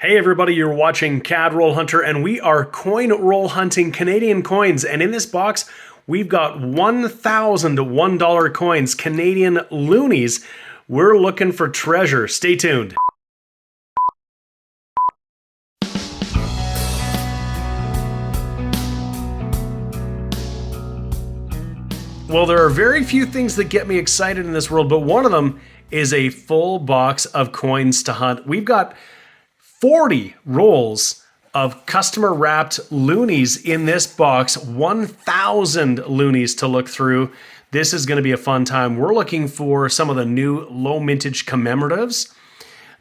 Hey everybody, you're watching CAD Roll Hunter, and we are coin roll hunting Canadian coins. And in this box, we've got $1,001 coins, Canadian Loonies. We're looking for treasure. Stay tuned. Well, there are very few things that get me excited in this world, but one of them is a full box of coins to hunt. We've got 40 rolls of customer wrapped loonies in this box, 1,000 loonies to look through. This is going to be a fun time. We're looking for some of the new low mintage commemoratives.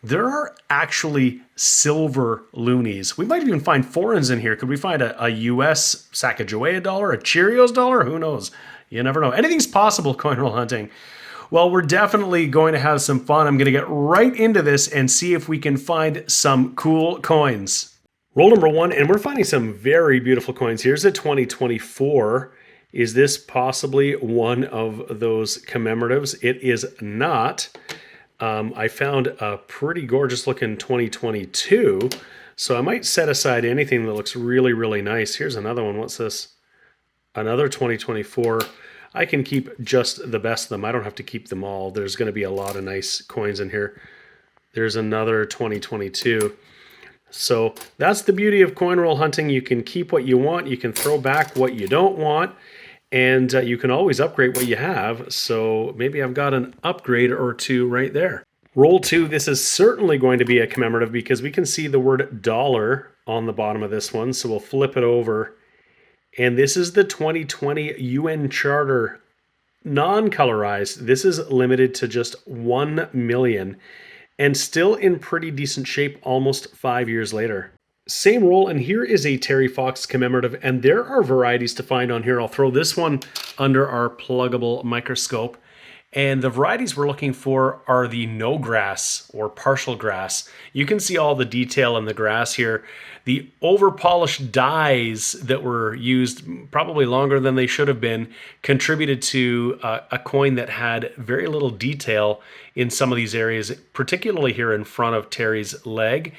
There are actually silver loonies. We might even find foreigns in here. Could we find a US Sacagawea dollar, a Cheerios dollar? Who knows? You never know. Anything's possible coin roll hunting. Well, we're definitely going to have some fun. I'm going to get right into this and see if we can find some cool coins. Roll number one, and we're finding some very beautiful coins. Here's a 2024. Is this possibly one of those commemoratives? It is not. I found a pretty gorgeous looking 2022, so I might set aside anything that looks really, really nice. Here's another one. What's this? Another 2024. I can keep just the best of them. I don't have to keep them all. There's going to be a lot of nice coins in here. There's another 2022. So that's the beauty of coin roll hunting. You can keep what you want. You can throw back what you don't want. And you can always upgrade what you have. So maybe I've got an upgrade or two right there. Roll two. This is certainly going to be a commemorative because we can see the word dollar on the bottom of this one. So we'll flip it over. And this is the 2020 UN Charter non-colorized. This is limited to just 1 million and still in pretty decent shape almost 5 years later. Same roll, and here is a Terry Fox commemorative, and there are varieties to find on here. I'll throw this one under our pluggable microscope. And the varieties we're looking for are the no grass or partial grass. You can see all the detail in the grass here. The over-polished dyes that were used probably longer than they should have been contributed to a coin that had very little detail in some of these areas, particularly here in front of Terry's leg.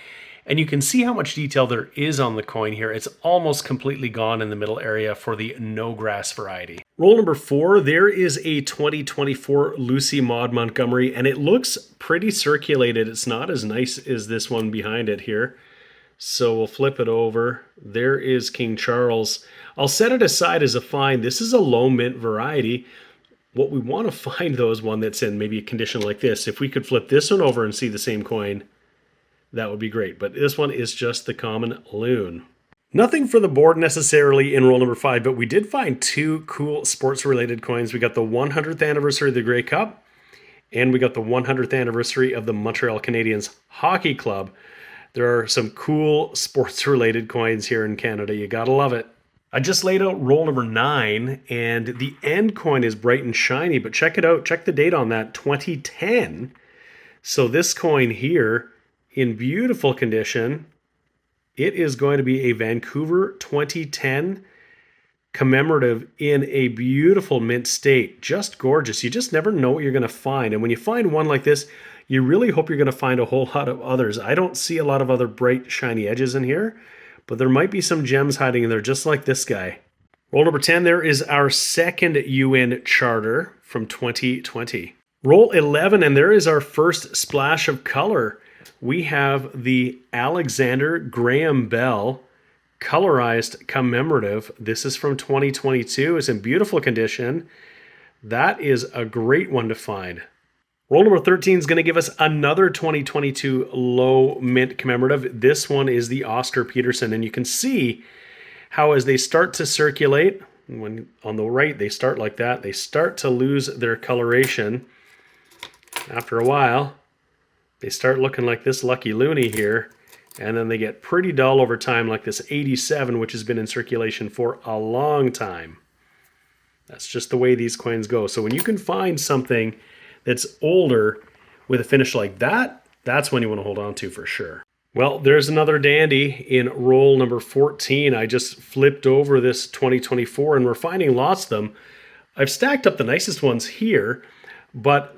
And you can see how much detail there is on the coin here. It's almost completely gone in the middle area for the no grass variety. Roll number four, there is a 2024 Lucy Maud Montgomery, and it looks pretty circulated. It's not as nice as this one behind it here. So we'll flip it over. There is King Charles. I'll set it aside as a find. This is a low mint variety. What we want to find, though, is one that's in maybe a condition like this. If we could flip this one over and see the same coin, that would be great. But this one is just the common loon. Nothing for the board necessarily in roll number five, but we did find two cool sports-related coins. We got the 100th anniversary of the Grey Cup, and we got the 100th anniversary of the Montreal Canadiens Hockey Club. There are some cool sports-related coins here in Canada. You gotta love it. I just laid out roll number 9, and the end coin is bright and shiny, but check it out. Check the date on that, 2010. So this coin here, in beautiful condition, it is going to be a Vancouver 2010 commemorative in a beautiful mint state. Just gorgeous. You just never know what you're going to find. And when you find one like this, you really hope you're going to find a whole lot of others. I don't see a lot of other bright, shiny edges in here, but there might be some gems hiding in there, just like this guy. Roll number 10, there is our second UN Charter from 2020. Roll 11, and there is our first splash of color. We have the Alexander Graham Bell colorized commemorative. This is from 2022. It's in beautiful condition. That is a great one to find. Roll number 13 is going to give us another 2022 low mint commemorative. This one is the Oscar Peterson, and you can see how as they start to circulate, when on the right they start like that, they start to lose their coloration. After a while, they start looking like this lucky loonie here, and then they get pretty dull over time, like this 87, which has been in circulation for a long time. That's just the way these coins go. So when you can find something that's older with a finish like that, that's when you want to hold on to for sure. Well, there's another dandy in roll number 14. I just flipped over this 2024, and we're finding lots of them. I've stacked up the nicest ones here, but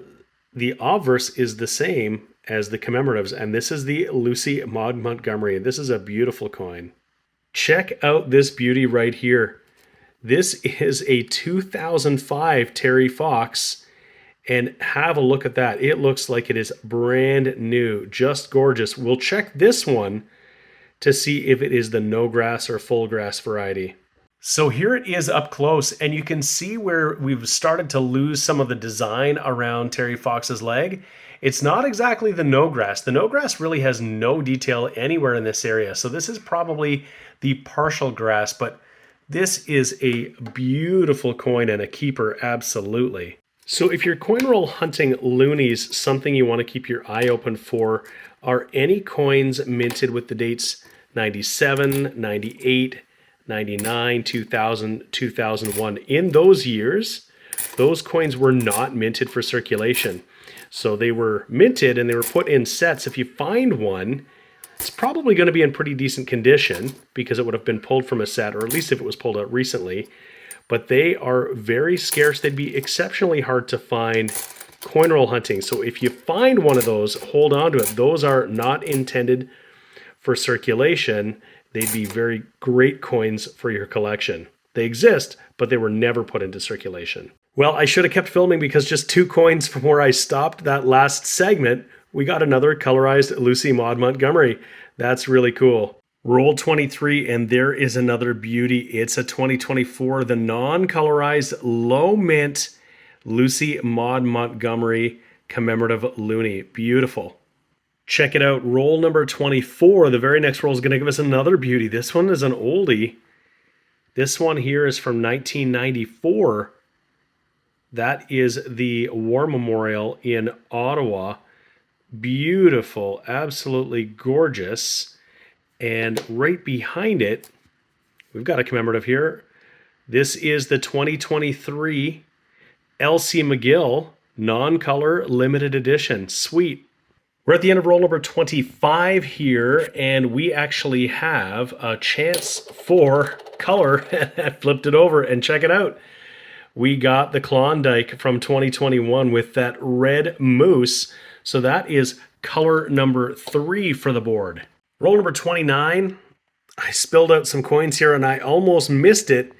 the obverse is the same. as the commemoratives, and this is the Lucy Maud Montgomery. This is a beautiful coin. Check out this beauty right here. This is a 2005 Terry Fox, and have a look at that. It looks like it is brand new, just gorgeous. We'll check this one to see if it is the no grass or full grass variety. So here it is up close, and you can see where we've started to lose some of the design around Terry Fox's leg. It's not exactly the no grass. The no grass really has no detail anywhere in this area. So this is probably the partial grass, but this is a beautiful coin and a keeper, absolutely. So if you're coin roll hunting loonies, something you want to keep your eye open for are any coins minted with the dates 97, 98, 99, 2000, 2001. In those years, those coins were not minted for circulation. So they were minted and they were put in sets. If you find one, it's probably going to be in pretty decent condition because it would have been pulled from a set, or at least if it was pulled out recently. But they are very scarce. They'd be exceptionally hard to find coin roll hunting. So if you find one of those, hold on to it. Those are not intended for circulation. They'd be very great coins for your collection. They exist, but they were never put into circulation. Well, I should have kept filming because just 2 coins from where I stopped that last segment, we got another colorized Lucy Maud Montgomery. That's really cool. Roll 23, and there is another beauty. It's a 2024, the non-colorized low mint Lucy Maud Montgomery commemorative loonie. Beautiful. Check it out. Roll number 24. The very next roll is going to give us another beauty. This one is an oldie. This one here is from 1994. That is the War Memorial in Ottawa. Beautiful, absolutely gorgeous. And right behind it, we've got a commemorative here. This is the 2023 Elsie McGill non-color limited edition. Sweet. We're at the end of roll number 25 here, and we actually have a chance for color. I flipped it over and check it out. We got the Klondike from 2021 with that red moose. So that is color number 3 for the board. Roll number 29. I spilled out some coins here and I almost missed it.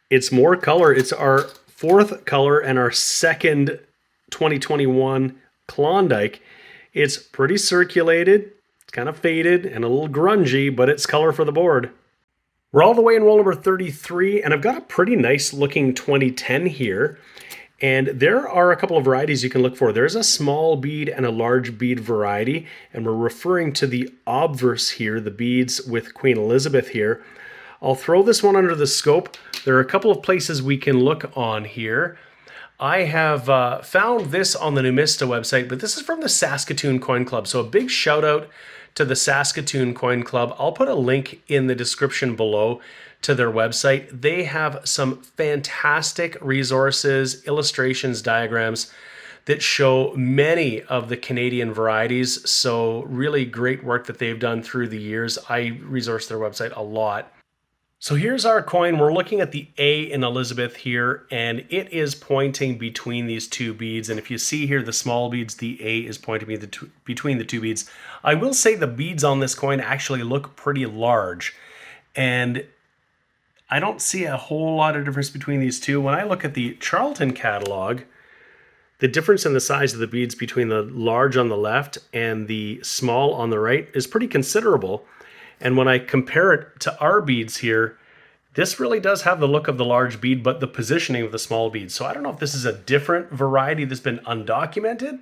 It's more color. It's our 4th color and our 2nd 2021 Klondike. It's pretty circulated, it's kind of faded and a little grungy, but it's color for the board. We're all the way in roll number 33, and I've got a pretty nice looking 2010 here. And there are a couple of varieties you can look for. There's a small bead and a large bead variety, and we're referring to the obverse here, the beads with Queen Elizabeth here. I'll throw this one under the scope. There are a couple of places we can look on here. I have found this on the Numista website, but this is from the Saskatoon Coin Club. So a big shout out to the Saskatoon Coin Club. I'll put a link in the description below to their website. They have some fantastic resources, illustrations, diagrams that show many of the Canadian varieties. So really great work that they've done through the years. I resource their website a lot. So here's our coin. We're looking at the A in Elizabeth here, and it is pointing between these 2 beads. And if you see here, the small beads, the A is pointing between the 2 beads. I will say the beads on this coin actually look pretty large, and I don't see a whole lot of difference between these 2. When I look at the Charlton catalog, the difference in the size of the beads between the large on the left and the small on the right is pretty considerable. And when I compare it to our beads here, this really does have the look of the large bead, but the positioning of the small bead. So I don't know if this is a different variety that's been undocumented.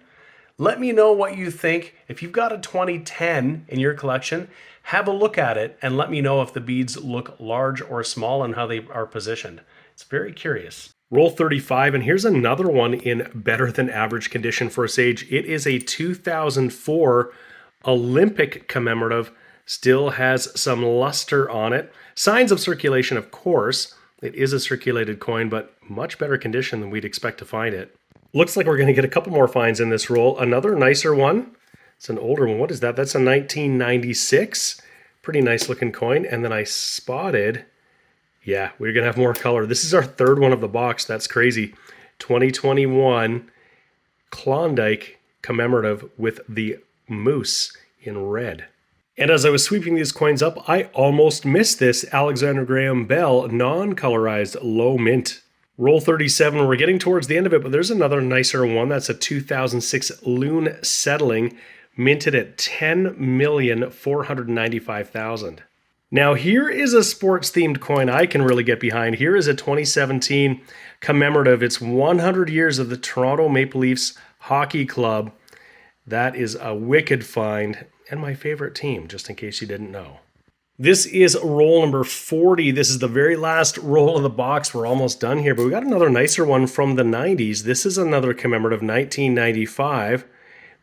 Let me know what you think. If you've got a 2010 in your collection, have a look at it and let me know if the beads look large or small and how they are positioned. It's very curious. Roll 35, and here's another one in better than average condition for a sage. It is a 2004 Olympic commemorative. Still has some luster on it. Signs of circulation, of course. It is a circulated coin, but much better condition than we'd expect to find it. Looks like we're going to get a couple more finds in this roll. Another nicer one. It's an older one. What is that? That's a 1996. Pretty nice looking coin. And then I spotted, yeah, we're going to have more color. This is our 3rd one of the box. That's crazy. 2021 Klondike commemorative with the moose in red. And as I was sweeping these coins up, I almost missed this Alexander Graham Bell non-colorized low mint. Roll 37, we're getting towards the end of it, but there's another nicer one. That's a 2006 Loon Settling, minted at $10,495,000. Now here is a sports-themed coin I can really get behind. Here is a 2017 commemorative. It's 100 years of the Toronto Maple Leafs Hockey Club. That is a wicked find, and my favorite team, just in case you didn't know. This is roll number 40. This is the very last roll of the box. We're almost done here, but we got another nicer one from the 90s. This is another commemorative, 1995.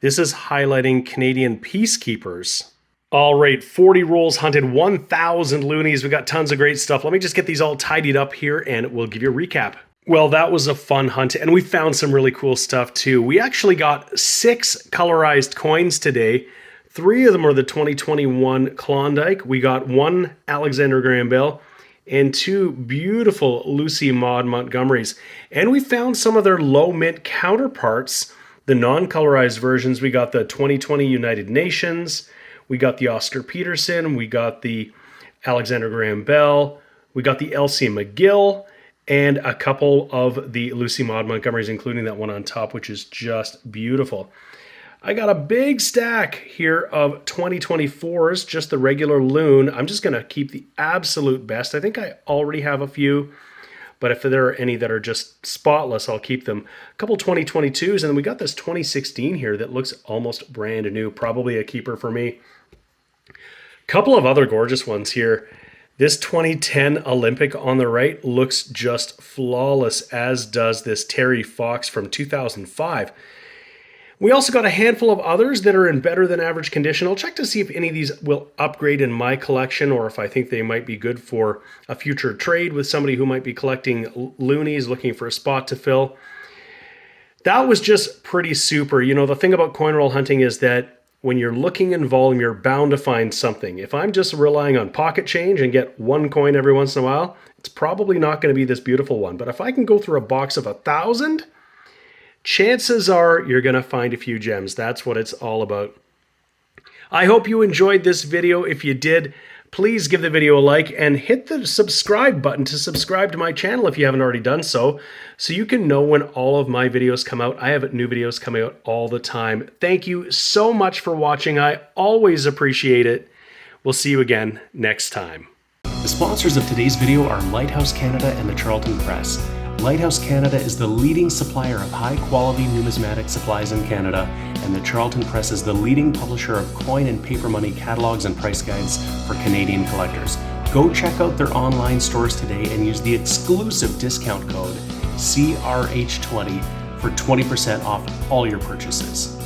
This is highlighting Canadian peacekeepers. All right, 40 rolls hunted, 1,000 loonies. We got tons of great stuff. Let me just get these all tidied up here and we'll give you a recap. Well, that was a fun hunt, and we found some really cool stuff too. We actually got 6 colorized coins today. 3 of them are the 2021 Klondike. We got 1 Alexander Graham Bell and 2 beautiful Lucy Maud Montgomerys. And we found some of their low mint counterparts, the non-colorized versions. We got the 2020 United Nations. We got the Oscar Peterson, we got the Alexander Graham Bell, we got the Elsie McGill, and a couple of the Lucy Maud Montgomerys, including that one on top, which is just beautiful. I got a big stack here of 2024s, just the regular Loon. I'm just going to keep the absolute best. I think I already have a few, but if there are any that are just spotless, I'll keep them. A couple 2022s, and then we got this 2016 here that looks almost brand new, probably a keeper for me. Couple of other gorgeous ones here. This 2010 Olympic on the right looks just flawless, as does this Terry Fox from 2005. We also got a handful of others that are in better than average condition. I'll check to see if any of these will upgrade in my collection or if I think they might be good for a future trade with somebody who might be collecting loonies looking for a spot to fill. That was just pretty super. You know, the thing about coin roll hunting is that when you're looking in volume, you're bound to find something. If I'm just relying on pocket change and get 1 coin every once in a while, it's probably not going to be this beautiful one. But if I can go through a box of 1,000, chances are you're going to find a few gems. That's what it's all about. I hope you enjoyed this video. If you did, please give the video a like and hit the subscribe button to subscribe to my channel if you haven't already done so you can know when all of my videos come out. I have new videos coming out all the time. Thank you so much for watching. I always appreciate it. We'll see you again next time. The sponsors of today's video are Lighthouse Canada and the Charlton Press. Lighthouse Canada is the leading supplier of high-quality numismatic supplies in Canada, and the Charlton Press is the leading publisher of coin and paper money catalogs and price guides for Canadian collectors. Go check out their online stores today and use the exclusive discount code CRH20 for 20% off all your purchases.